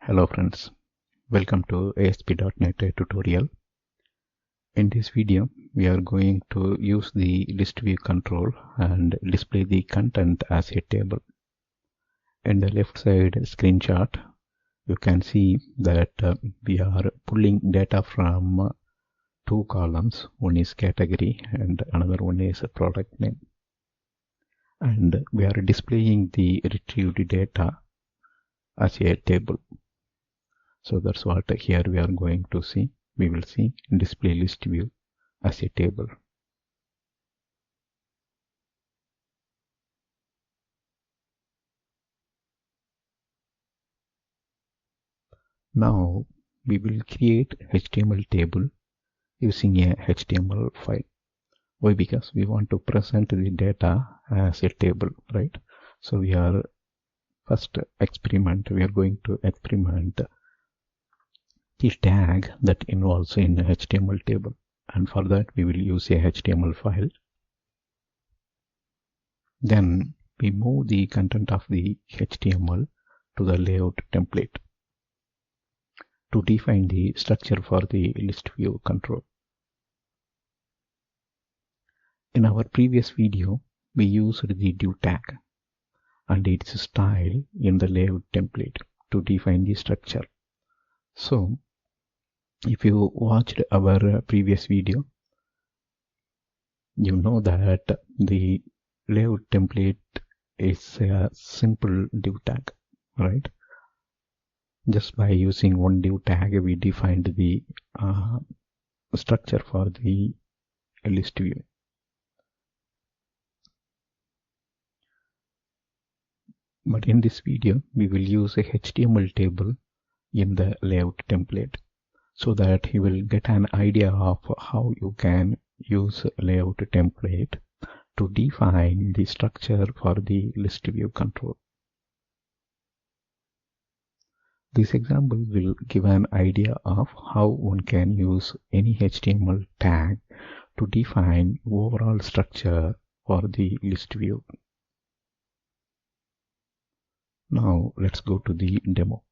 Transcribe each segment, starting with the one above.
Hello friends, welcome to ASP.NET tutorial. In this video, we are going to use the ListView control and display the content as a table. In the left side screenshot, you can see that we are pulling data from two columns. One is category and another one is product name. And we are displaying the retrieved data as a table. So that's what here we are going to see. We will see display list view as a table. Now we will create HTML table using a HTML file. Why? Because we want to present the data as a table, right? So we are going to experiment the tag that involves in a HTML table, and for that we will use a HTML file. Then we move the content of the HTML to the layout template to define the structure for the list view control. In our previous video, we used the div tag and its style in the layout template to define the structure. So if you watched our previous video, you know that the layout template is a simple div tag, right? Just by using one div tag, we defined the structure for the list view. But in this video, we will use a HTML table in the layout template, so that you will get an idea of how you can use layout template to define the structure for the list view control. This example will give an idea of how one can use any HTML tag to define overall structure for the list view. Now let's go to the demo.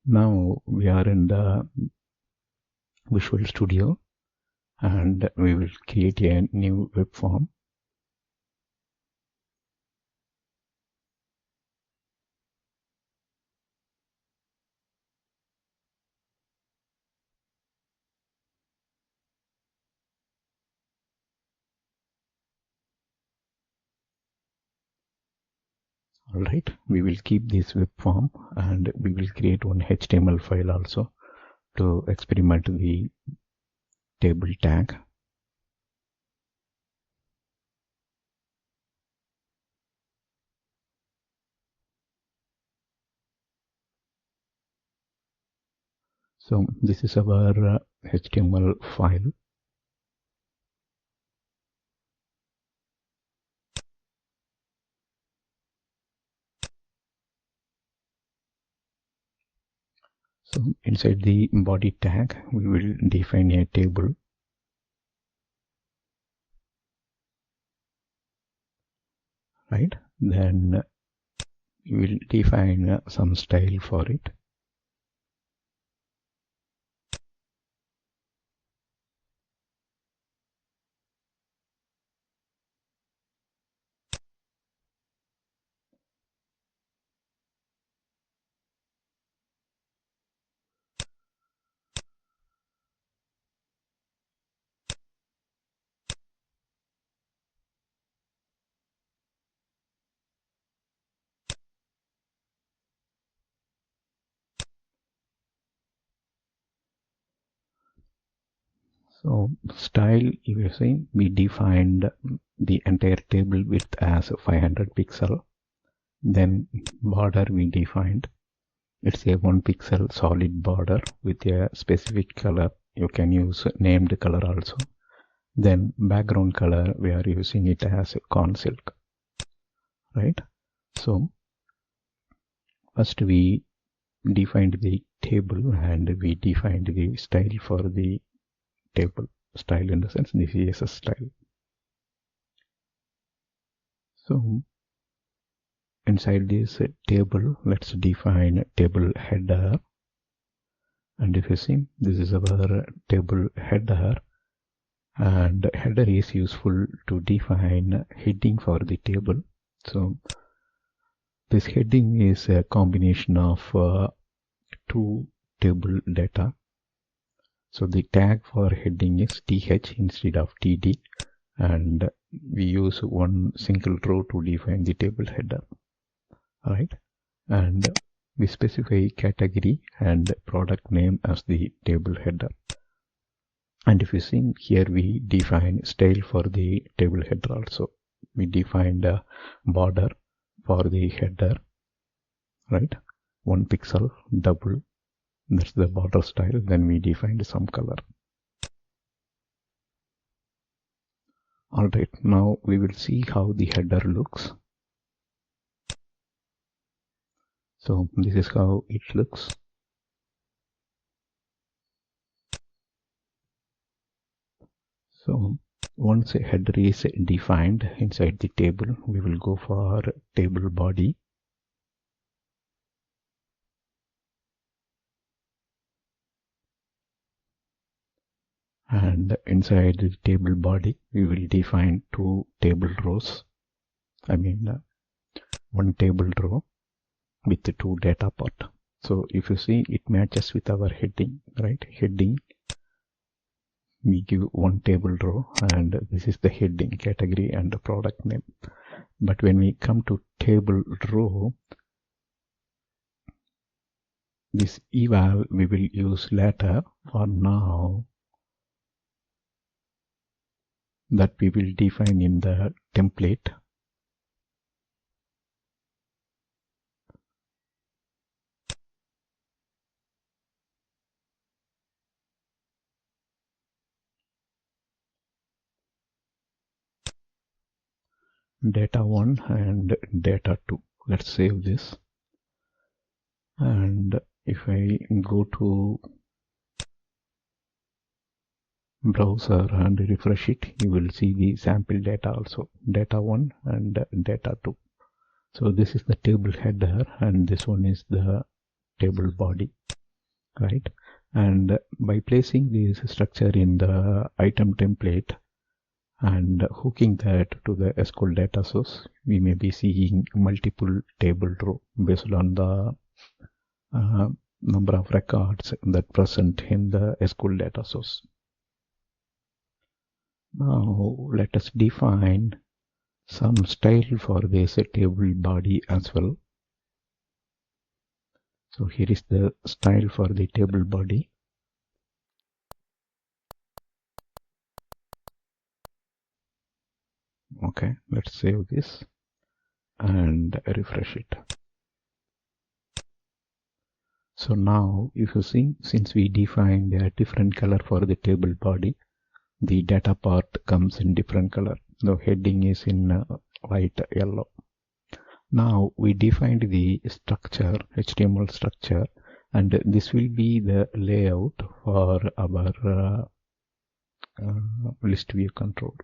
Now we are in the Visual Studio and we will create a new web form. Alright, we will keep this web form and we will create one HTML file also to experiment the table tag. So this is our HTML file. So inside the body tag, we will define a table. Right? Then we will define some style for it. So style, you will see we defined the entire table width as 500 pixel. Then border we defined. It's a 1 pixel solid border with a specific color. You can use named color also. Then background color, we are using it as corn silk. Right? So first we defined the table and we defined the style for the table. Style in the sense the CSS style. So inside this table, let's define table header. And if you see, this is our table header, and header is useful to define heading for the table. So this heading is a combination of two table data. So the tag for heading is th instead of td, and we use one single row to define the table header. Right, and we specify category and product name as the table header. And if you see here, we define style for the table header also. We defined a border for the header, right? 1 pixel double, that's the border style. Then we defined some color. Alright, now we will see how the header looks. So this is how it looks. So once a header is defined inside the table, we will go for table body. And inside the table body, we will define two table rows. One table row with the two data part. So if you see, it matches with our heading, right? Heading, we give one table row, and this is the heading, category and the product name. But when we come to table row, this eval we will use later. For now, that we will define in the template. Data 1 and data 2. Let's save this. And if I go to browser and refresh it, you will see the sample data also, data 1 and data 2. So this is the table header, and this one is the table body, right? And by placing this structure in the item template and hooking that to the SqlDataSource, we may be seeing multiple table row based on the number of records that present in the SqlDataSource. Now let us define some style for this table body as well. So here is the style for the table body. Okay, let's save this and refresh it. So now if you see, since we defined a different color for the table body, the data part comes in different color. The heading is in white, yellow. Now we defined the structure, HTML structure, and this will be the layout for our list view control.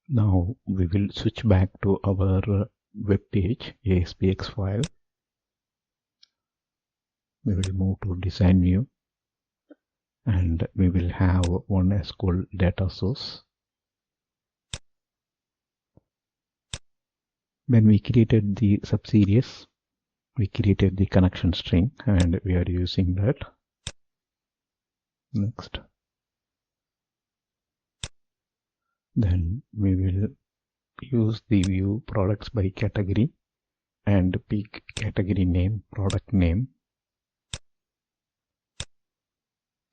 Now we will switch back to our web page, ASPX file. We will move to design view, and we will have one SqlDataSource. When we created the subseries, we created the connection string, and we are using that. Next. Then we will use the view products by category and pick category name, product name.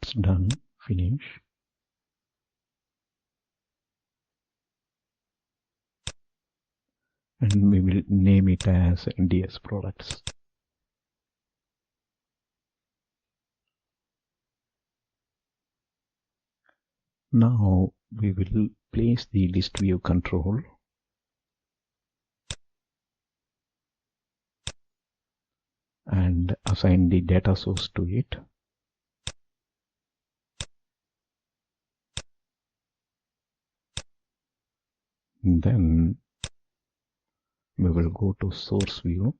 It's done, finish. And we will name it as DS products. Now we will place the list view control and assign the data source to it. Then we will go to source view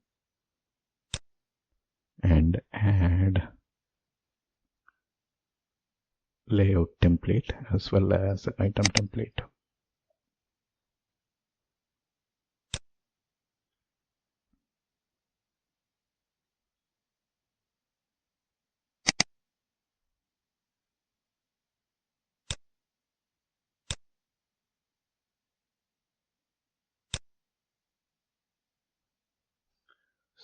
and add layout template as well as item template.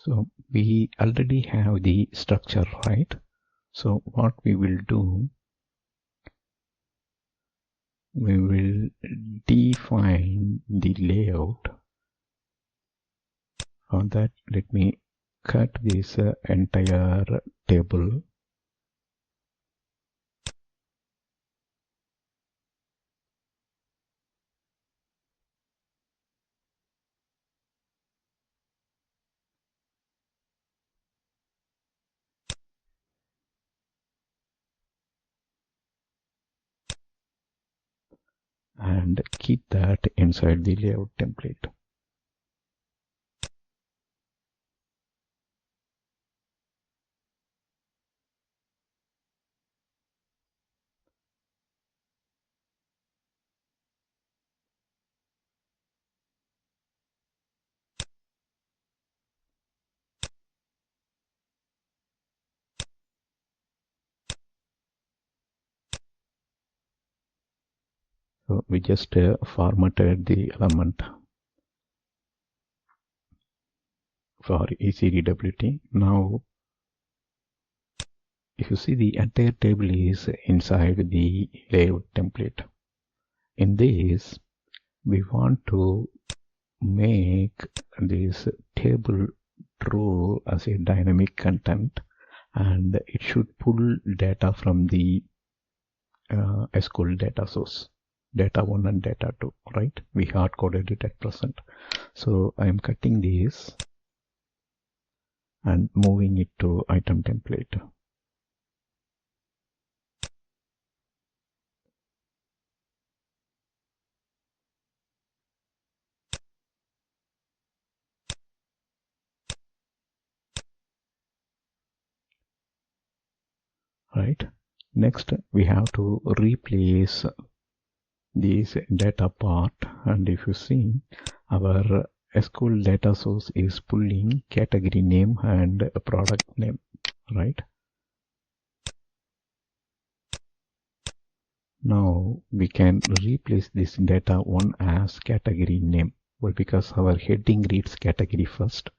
So we already have the structure, right? So what we will do, we will define the layout. For that, let me cut this entire table. And keep that inside the layout template. So we just formatted the element for easy readability. Now, if you see, the entire table is inside the layout template. In this, we want to make this table row as a dynamic content, and it should pull data from the SqlDataSource, data 1 and data 2, right? We hard coded it at present. So I am cutting this and moving it to item template. Right. Next, we have to replace this data part, and if you see, our SqlDataSource is pulling category name and product name, right? Now we can replace this data one as category name. Well, because our heading reads category first,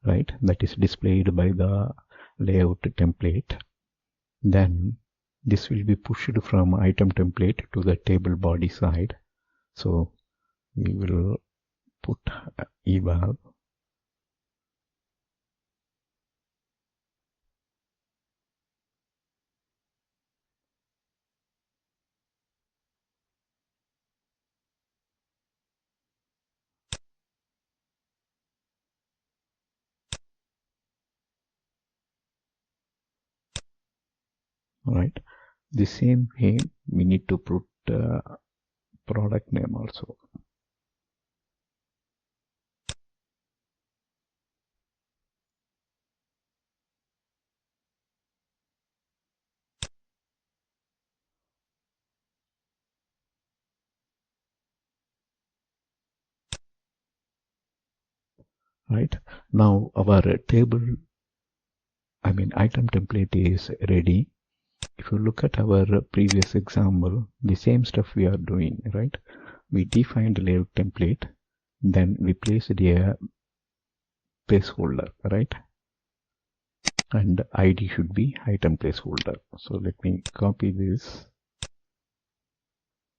right? That is displayed by the layout template. Then this will be pushed from item template to the table body side. So we will put eval right. The same way we need to put product name also. Right. Now our table, item template is ready. If you look at our previous example, the same stuff we are doing, right? We defined layout template, then we placed a placeholder, right? And ID should be item placeholder. So let me copy this,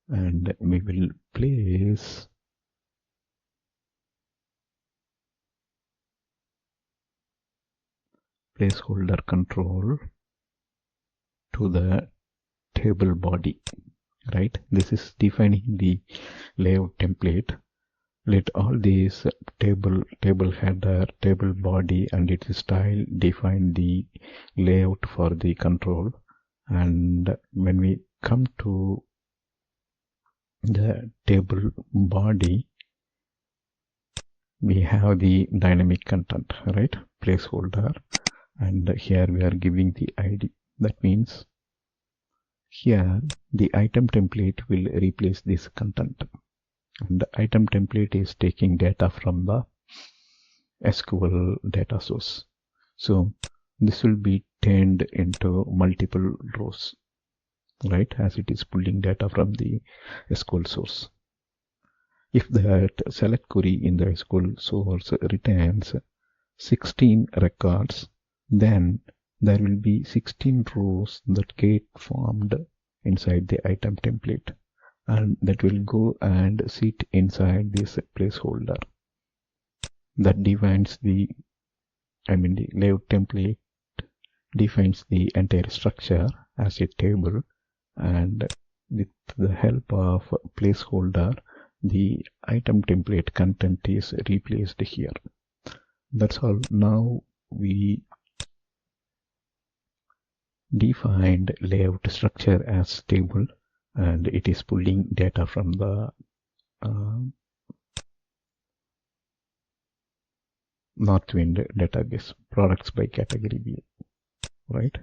and we will place placeholder control to the table body, right? This is defining the layout template. Let all these table header, table body, and its style define the layout for the control. And when we come to the table body, we have the dynamic content, right? Placeholder, and here we are giving the ID. That means here the item template will replace this content, and the item template is taking data from the SQL data source. So this will be turned into multiple rows, right, as it is pulling data from the SQL source. If that select query in the SQL source returns 16 records, then there will be 16 rows that get formed inside the item template, and that will go and sit inside this placeholder. That defines the layout template defines the entire structure as a table, and with the help of placeholder, the item template content is replaced here. That's all. Now we defined layout structure as table, and it is pulling data from the Northwind database, products by category view, right?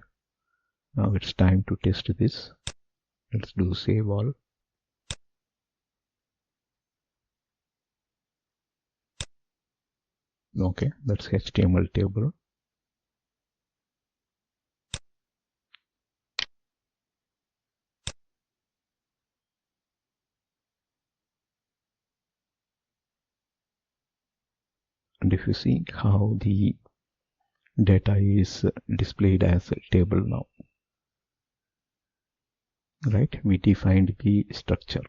Now it's time to test this. Let's do save all. Okay, that's HTML table. And if you see how the data is displayed as a table now, right? We defined the structure.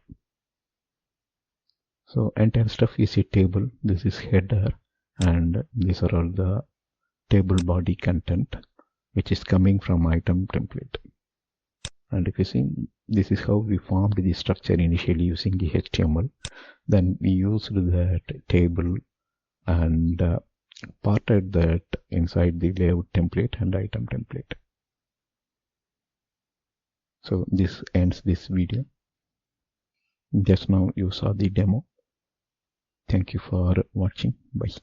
So entire stuff is a table. This is header, and these are all the table body content which is coming from item template. And if you see, this is how we formed the structure initially using the HTML. Then we used that table and parted that inside the layout template and item template. So this ends this video. Just now you saw the demo. Thank you for watching. Bye.